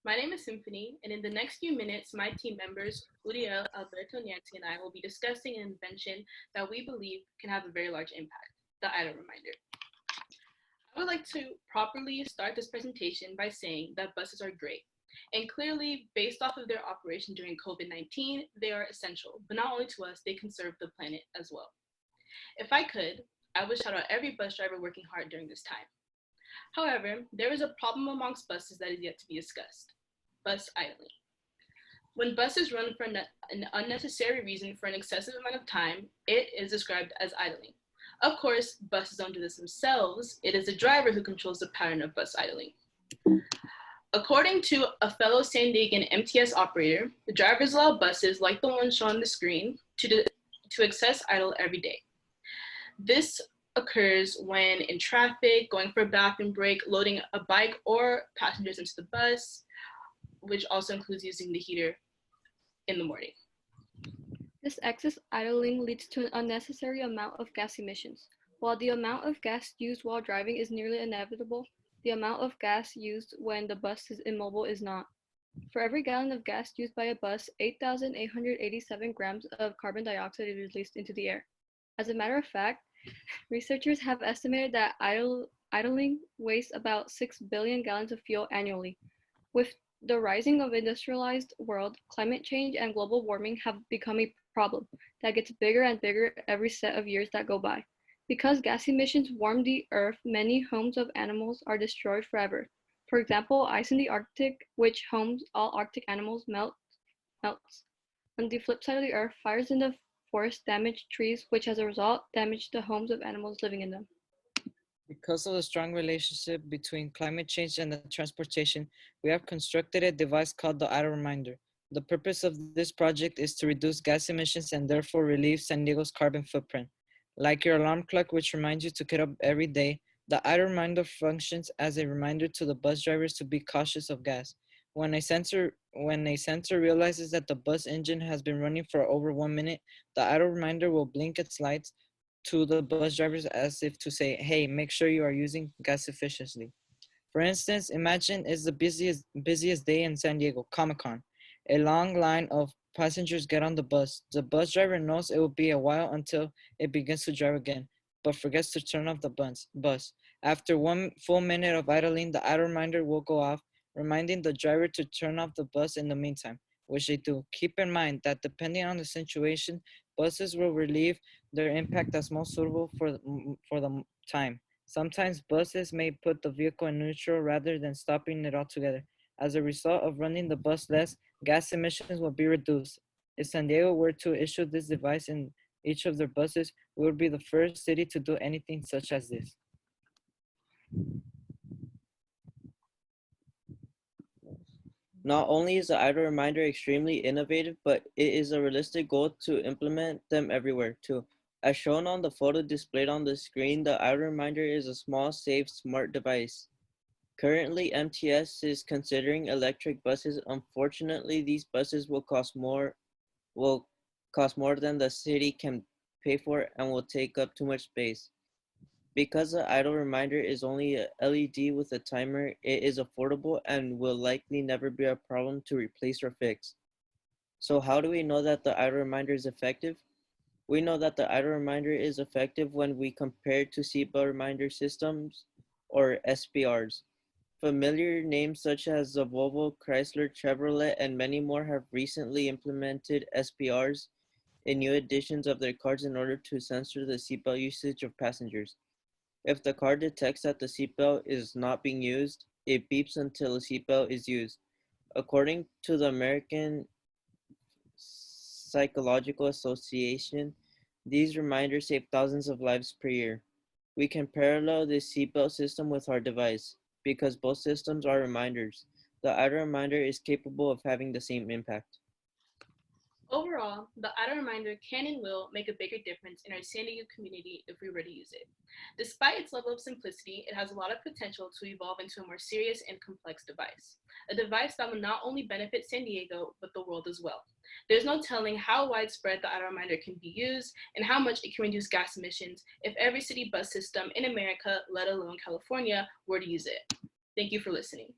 My name is Symphony, and in the next few minutes, my team members, Uriel, Alberto, Nancy, and I will be discussing an invention that we believe can have a very large impact, the idle reminder. I would like to properly start this presentation by saying that buses are great. And clearly, based off of their operation during COVID-19, they are essential, but not only to us, they can serve the planet as well. If I could, I would shout out every bus driver working hard during this time. However, there is a problem amongst buses that is yet to be discussed: bus idling. When buses run for an unnecessary reason for an excessive amount of time, it is described as idling. Of course, buses don't do this themselves. It is the driver who controls the pattern of bus idling. According to a fellow San Diegan MTS operator, the drivers allow buses like the one shown on the screen to excess idle every day. This occurs when in traffic, going for a bathroom break, loading a bike or passengers into the bus, which also includes using the heater in the morning. This excess idling leads to an unnecessary amount of gas emissions. While the amount of gas used while driving is nearly inevitable, the amount of gas used when the bus is immobile is not. For every gallon of gas used by a bus, 8,887 grams of carbon dioxide is released into the air. As a matter of fact, researchers have estimated that idling wastes about 6 billion gallons of fuel annually. With the rising of industrialized world, climate change and global warming have become a problem that gets bigger and bigger every set of years that go by. Because gas emissions warm the earth, many homes of animals are destroyed forever. For example, ice in the Arctic, which homes all Arctic animals, melts. On the flip side of the earth, fires in the forest damage trees, which as a result damage the homes of animals living in them. Because of the strong relationship between climate change and the transportation, we have constructed a device called the idle reminder. The purpose of this project is to reduce gas emissions and therefore relieve San Diego's carbon footprint. Like your alarm clock, which reminds you to get up every day, the idle reminder functions as a reminder to the bus drivers to be cautious of gas. When a sensor realizes that the bus engine has been running for over 1 minute, the idle reminder will blink its lights to the bus drivers as if to say, hey, make sure you are using gas efficiently. For instance, imagine it's the busiest day in San Diego, Comic-Con. A long line of passengers get on the bus. The bus driver knows it will be a while until it begins to drive again, but forgets to turn off the bus. After 1 full minute of idling, the idle reminder will go off, reminding the driver to turn off the bus in the meantime, which they do. Keep in mind that depending on the situation, buses will relieve their impact as most suitable for the time. Sometimes buses may put the vehicle in neutral rather than stopping it altogether. As a result of running the bus less, gas emissions will be reduced. If San Diego were to issue this device in each of their buses, we would be the first city to do anything such as this. Not only is the idle reminder extremely innovative, but it is a realistic goal to implement them everywhere too. As shown on the photo displayed on the screen, the idle reminder is a small, safe, smart device. Currently, MTS is considering electric buses. Unfortunately, these buses will cost more than the city can pay for and will take up too much space. Because the idle reminder is only a LED with a timer, it is affordable and will likely never be a problem to replace or fix. So how do we know that the idle reminder is effective? We know that the idle reminder is effective when we compare it to seatbelt reminder systems or SBRs. Familiar names such as the Volvo, Chrysler, Chevrolet, and many more have recently implemented SBRs in new editions of their cars in order to censor the seatbelt usage of passengers. If the car detects that the seatbelt is not being used, it beeps until the seatbelt is used. According to the American Psychological Association, these reminders save thousands of lives per year. We can parallel this seatbelt system with our device. Because both systems are reminders, the idle reminder is capable of having the same impact. Overall, the idle reminder can and will make a bigger difference in our San Diego community if we were to use it. Despite its level of simplicity, it has a lot of potential to evolve into a more serious and complex device. A device that will not only benefit San Diego, but the world as well. There's no telling how widespread the idle reminder can be used and how much it can reduce gas emissions if every city bus system in America, let alone California, were to use it. Thank you for listening.